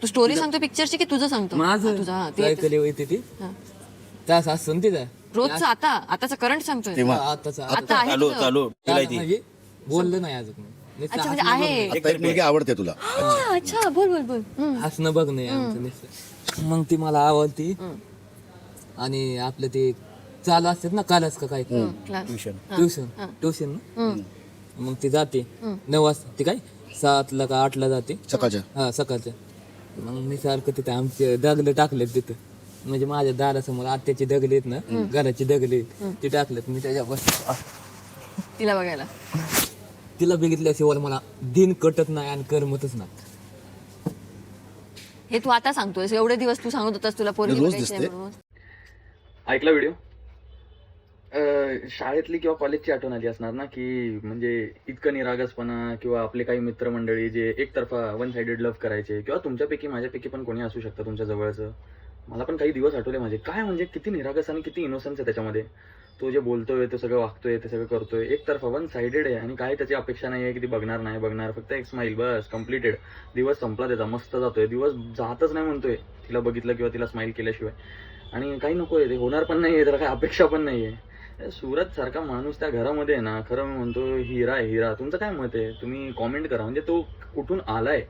तू story सांगतो पिक्चरची की तुझं सांगतो? माझं तुझा काय केली होती ती हा. तास असतो ना तिचा रोजचं आताचा करंट सांगतोय? तेव्हा आताचा आता आहे चालू तुझं? चालू केलाय ती. म्हणजे बोललं नाही अजून नुसतं अच्छा म्हणजे हसणं आहे. आता एक मुलगी आवडते तुला. हा, अच्छा बोल बोल बोल. बघणं. हसणं बघ नाही आमचं नुसतं. मग ती मला आवडती आणि आपलं ते चालू असतात ना कालच का काय क्लास. ट्युशन ट्युशन ना मग ती जाते 9 वाजता ती काय 7ला का 8ला जाते सकाळच्या. हा सकाळच्या. मग मी सारखं तिथे आमचे दगले टाकलेत तिथं म्हणजे माझ्या दारासमोर आत्याची दगले आहेत ना घराची दगले आहेत ते टाकलेत मी त्याच्या बस तिला बघायला. तिला बघितल्याशिवाय मला दिन कटत नाही आणि करमतच नाही. हे तू आता सांगतोय? एवढे दिवस तू सांगत होतास तुला पोरगी रोज बघायची आहे दिसते. म्हणून. ऐकला व्हिडिओ? शाळेतली किंवा कॉलेजची आठवण आली असणार ना, की म्हणजे इतकं निरागसपणा किंवा आपले काही मित्रमंडळी जे एकतर्फा वन साइडेड लव्ह करायचे किंवा तुमच्यापैकी माझ्यापैकी पण कोणी असू शकतं तुमच्या जवळचं. मला पण काही दिवस आठवले माझे. काय म्हणजे किती निरागस आणि किती इनोसन्स आहे त्याच्यामध्ये. तो जे बोलतोय ते सगळं वागतोय ते सगळं करतोय एकतर्फा वन साइडेड आहे आणि काय त्याची अपेक्षा नाही आहे की ती बघणार फक्त एक स्माईल बस कम्प्लिटेड. दिवस संपला त्याचा, मस्त जातोय दिवस, जातच नाही म्हणतोय तिला बघितलं किंवा तिला स्माईल केल्याशिवाय. आणि काही नकोय, ते होणार पण नाहीये, त्याला काही अपेक्षा पण नाहीये. सुरत सारखा माणूस त्या घरामध्ये आहे ना, खरं मी म्हणतो हिरा आहे हिरा. तुमचं काय मत आहे? तुम्ही कॉमेंट करा. म्हणजे तो कुठून आलाय